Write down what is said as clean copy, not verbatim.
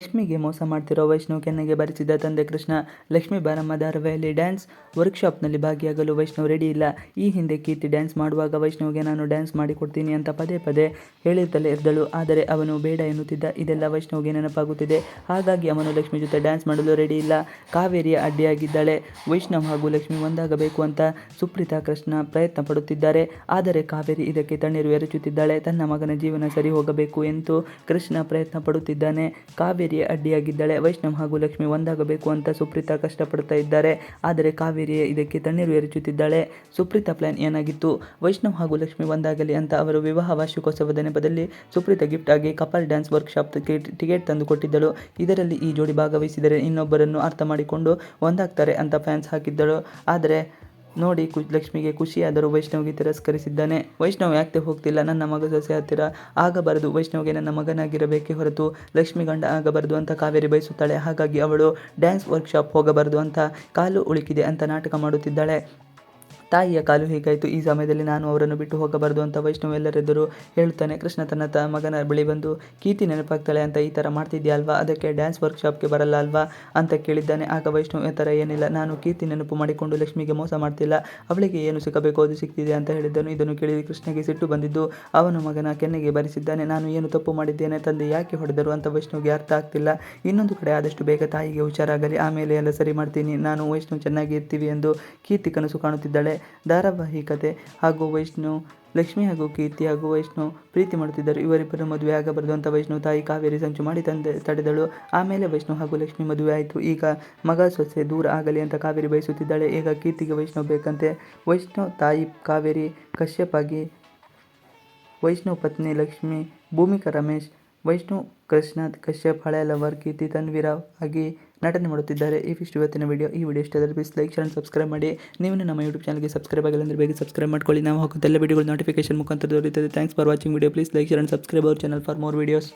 ಲಕ್ಷ್ಮಿಗೆ ಮೋಸ ಮಾಡ್ತಿರೋ ವೈಷ್ಣವ್ ಕೆನ್ನೆಗೆ ಬರೆಸಿದ ತಂದೆ ಕೃಷ್ಣ. ಲಕ್ಷ್ಮಿ ಬಾರಮ್ಮ ಧಾರಾವಾಹಿಯಲ್ಲಿ ಡ್ಯಾನ್ಸ್ ವರ್ಕ್ಶಾಪ್ನಲ್ಲಿ ಭಾಗಿಯಾಗಲು ವೈಷ್ಣವ್ ರೆಡಿ ಇಲ್ಲ. ಈ ಹಿಂದೆ ಕೀರ್ತಿ ಡ್ಯಾನ್ಸ್ ಮಾಡುವಾಗ ವೈಷ್ಣವ್ಗೆ ನಾನು ಡ್ಯಾನ್ಸ್ ಮಾಡಿಕೊಡ್ತೀನಿ ಅಂತ ಪದೇ ಪದೇ ಹೇಳಿರ್ತಲೇ ಇದ್ದಳು. ಆದರೆ ಅವನು ಬೇಡ ಎನ್ನುತ್ತಿದ್ದ. ಇದೆಲ್ಲ ವೈಷ್ಣವ್ಗೆ ನೆನಪಾಗುತ್ತಿದೆ. ಹಾಗಾಗಿ ಅವನು ಲಕ್ಷ್ಮಿ ಜೊತೆ ಡ್ಯಾನ್ಸ್ ಮಾಡಲು ರೆಡಿ ಇಲ್ಲ. ಕಾವೇರಿಯ ಅಡ್ಡಿಯಾಗಿದ್ದಾಳೆ. ವೈಷ್ಣವ್ ಹಾಗೂ ಲಕ್ಷ್ಮಿ ಒಂದಾಗಬೇಕು ಅಂತ ಸುಪ್ರೀತಾ ಕೃಷ್ಣ ಪ್ರಯತ್ನ ಪಡುತ್ತಿದ್ದಾರೆ. ಆದರೆ ಕಾವೇರಿ ಇದಕ್ಕೆ ತಣ್ಣೀರು ಎರಚುತ್ತಿದ್ದಾಳೆ. ತನ್ನ ಮಗನ ಜೀವನ ಸರಿ ಹೋಗಬೇಕು ಎಂದು ಕೃಷ್ಣ ಪ್ರಯತ್ನ ಪಡುತ್ತಿದ್ದಾನೆ. ಕಾವೇರಿ ಅಡ್ಡಿಯಾಗಿದ್ದಾಳೆ. ವೈಷ್ಣವ್ ಹಾಗೂ ಲಕ್ಷ್ಮಿ ಒಂದಾಗಬೇಕು ಅಂತ ಸುಪ್ರೀತಾ ಕಷ್ಟಪಡ್ತಾ ಇದ್ದಾರೆ. ಆದರೆ ಕಾವೇರಿಯೇ ಇದಕ್ಕೆ ತಣ್ಣೀರು ಎರಚುತ್ತಿದ್ದಾಳೆ. ಸುಪ್ರೀತಾ ಪ್ಲಾನ್ ಏನಾಗಿತ್ತು? ವೈಷ್ಣವ್ ಹಾಗೂ ಲಕ್ಷ್ಮಿ ಒಂದಾಗಲಿ ಅಂತ ಅವರು ವಿವಾಹ ವಾರ್ಷಿಕೋತ್ಸವದ ನೆಪದಲ್ಲಿ ಸುಪ್ರೀತಾ ಗಿಫ್ಟ್ ಆಗಿ ಕಪಲ್ ಡ್ಯಾನ್ಸ್ ವರ್ಕ್ಶಾಪ್ ಟಿಕೆಟ್ ತಂದು ಕೊಟ್ಟಿದ್ದಳು. ಇದರಲ್ಲಿ ಈ ಜೋಡಿ ಭಾಗವಹಿಸಿದರೆ ಇನ್ನೊಬ್ಬರನ್ನು ಅರ್ಥ ಮಾಡಿಕೊಂಡು ಒಂದಾಗ್ತಾರೆ ಅಂತ ಫ್ಯಾನ್ಸ್ ಹಾಕಿದ್ದಳು. ಆದರೆ ನೋಡಿ ಲಕ್ಷ್ಮಿಗೆ ಖುಷಿಯಾದರೂ ವೈಷ್ಣವ್ಗೆ ತಿರಸ್ಕರಿಸಿದ್ದಾನೆ. ವೈಷ್ಣವ್ ಯಾಕೆ ಹೋಗ್ತಿಲ್ಲ? ನನ್ನ ಮಗ ಸೊಸೆ ಹತ್ತಿರ ಆಗಬಾರದು. ವೈಷ್ಣವ್ಗೆ ನನ್ನ ಮಗನಾಗಿರಬೇಕೇ ಹೊರತು ಲಕ್ಷ್ಮಿ ಗಂಡ ಆಗಬಾರದು ಅಂತ ಕಾವೇರಿ ಬಯಸುತ್ತಾಳೆ. ಹಾಗಾಗಿ ಅವಳು ಡ್ಯಾನ್ಸ್ ವರ್ಕ್ಶಾಪ್ ಹೋಗಬಾರದು ಅಂತ ಕಾಲು ಉಳುಕಿದೆ ಅಂತ ನಾಟಕ ಮಾಡುತ್ತಿದ್ದಾಳೆ. ತಾಯಿಯ ಕಾಲು ಹೀಗಾಯಿತು. ಈ ಸಮಯದಲ್ಲಿ ನಾನು ಅವರನ್ನು ಬಿಟ್ಟು ಹೋಗಬಾರದು ಅಂತ ವೈಷ್ಣವ್ ಎಲ್ಲರೆದುರು ಹೇಳುತ್ತಾನೆ. ಕೃಷ್ಣ ತನ್ನ ಮಗನ ಬಳಿ ಬಂದು ಕೀರ್ತಿ ನೆನಪಾಗ್ತಾಳೆ ಅಂತ ಈ ಥರ ಮಾಡ್ತಿದ್ಯಾ ಅಲ್ವಾ, ಅದಕ್ಕೆ ಡ್ಯಾನ್ಸ್ ವರ್ಕ್ಶಾಪ್ಗೆ ಬರಲ್ಲ ಅಲ್ವಾ ಅಂತ ಕೇಳಿದ್ದಾನೆ. ಆಗ ವೈಷ್ಣವ್ ಈ ಥರ ಏನಿಲ್ಲ, ನಾನು ಕೀರ್ತಿ ನೆನಪು ಮಾಡಿಕೊಂಡು ಲಕ್ಷ್ಮಿಗೆ ಮೋಸ ಮಾಡ್ತಿಲ್ಲ, ಅವಳಿಗೆ ಏನು ಸಿಗಬೇಕೋ ಅದು ಸಿಗ್ತಿದೆ ಅಂತ ಹೇಳಿದ್ದನು. ಇದನ್ನು ಕೇಳಿ ಕೃಷ್ಣಗೆ ಸಿಟ್ಟು ಬಂದಿದ್ದು ಅವನ ಮಗನ ಕೆನ್ನೆಗೆ ಬರೆಸಿದ್ದಾನೆ. ನಾನು ಏನು ತಪ್ಪು ಮಾಡಿದ್ದೇನೆ, ತಂದೆ ಯಾಕೆ ಹೊಡೆದರು ಅಂತ ವೈಷ್ಣವ್ಗೆ ಅರ್ಥ ಆಗ್ತಿಲ್ಲ. ಇನ್ನೊಂದು ಕಡೆ ಆದಷ್ಟು ಬೇಗ ತಾಯಿಗೆ ಹುಷಾರಾಗಲಿ, ಆಮೇಲೆ ಎಲ್ಲ ಸರಿ ಮಾಡ್ತೀನಿ, ನಾನು ವೈಷ್ಣವ್ ಚೆನ್ನಾಗಿ ಇರ್ತೀವಿ ಎಂದು ಕೀರ್ತಿ ಕನಸು ಕಾಣುತ್ತಿದ್ದಾಳೆ. ಧಾರಾವಾಹಿ ಕತೆ ಹಾಗೂ ವೈಷ್ಣವ್ ಲಕ್ಷ್ಮಿ ಹಾಗೂ ಕೀರ್ತಿ ಹಾಗೂ ವೈಷ್ಣವ್ ಪ್ರೀತಿ ಮಾಡುತ್ತಿದ್ದರು. ಇವರಿಬ್ಬರು ಮದುವೆ ಆಗಬಾರದು ಅಂತ ವೈಷ್ಣವ್ ತಾಯಿ ಕಾವೇರಿ ಸಂಚು ಮಾಡಿ ತಡೆದಳು. ಆಮೇಲೆ ವೈಷ್ಣವ್ ಹಾಗೂ ಲಕ್ಷ್ಮಿ ಮದುವೆ ಆಯಿತು. ಈಗ ಮಗ ಸೊಸೆ ದೂರ ಆಗಲಿ ಅಂತ ಕಾವೇರಿ ಬಯಸುತ್ತಿದ್ದಾಳೆ. ಈಗ ಕೀರ್ತಿಗೆ ವೈಷ್ಣವ್ ಬೇಕಂತೆ. ವೈಷ್ಣವ್ ತಾಯಿ ಕಾವೇರಿ ಕಶ್ಯಪ್ ಆಗಿ, ವೈಷ್ಣವ್ ಪತ್ನಿ ಲಕ್ಷ್ಮಿ ಭೂಮಿಕಾ ರಮೇಶ್, ವೈಷ್ಣವ್ ಕೃಷ್ಣ ಕಶ್ಯಪ್ ಹಳೆಯ ಲವರ್ ಕೀರ್ತಿ ತನ್ವೀರಾವ್ ಆಗಿ ನಟನೆ ಮಾಡುತ್ತಿದ್ದಾರೆ. ಇವಿಷ್ಟು ಇವತ್ತಿನ ವಿಡಿಯೋ. ಈ ವಿಡಿಯೋ ಇಷ್ಟವಾದರೆ please like share and subscribe ಮಾಡಿ. ನೀವು ನಮ್ಮ ಯೂಟ್ಯೂಬ್ ಚಾನಲ್ಗೆ ಸಬ್ಸ್ಕ್ರೈಬ್ ಆಗಿಲ್ಲ ಅಂದರೆ ಬೇಗ ಸಬ್ಸ್ಕ್ರೈಬ್ ಮಾಡ್ಕೊಳ್ಳಿ. ನಾವು ಹಾಕುತ್ತ ಎಲ್ಲ ವಿಡಿಯೋಗಳು ನೋಟಿಫಿಕೇಶನ್ ಮುಖಾಂತರ ದೊರೆಯುತ್ತದೆ. Thanks for watching video. Please like share and subscribe our channel for more videos.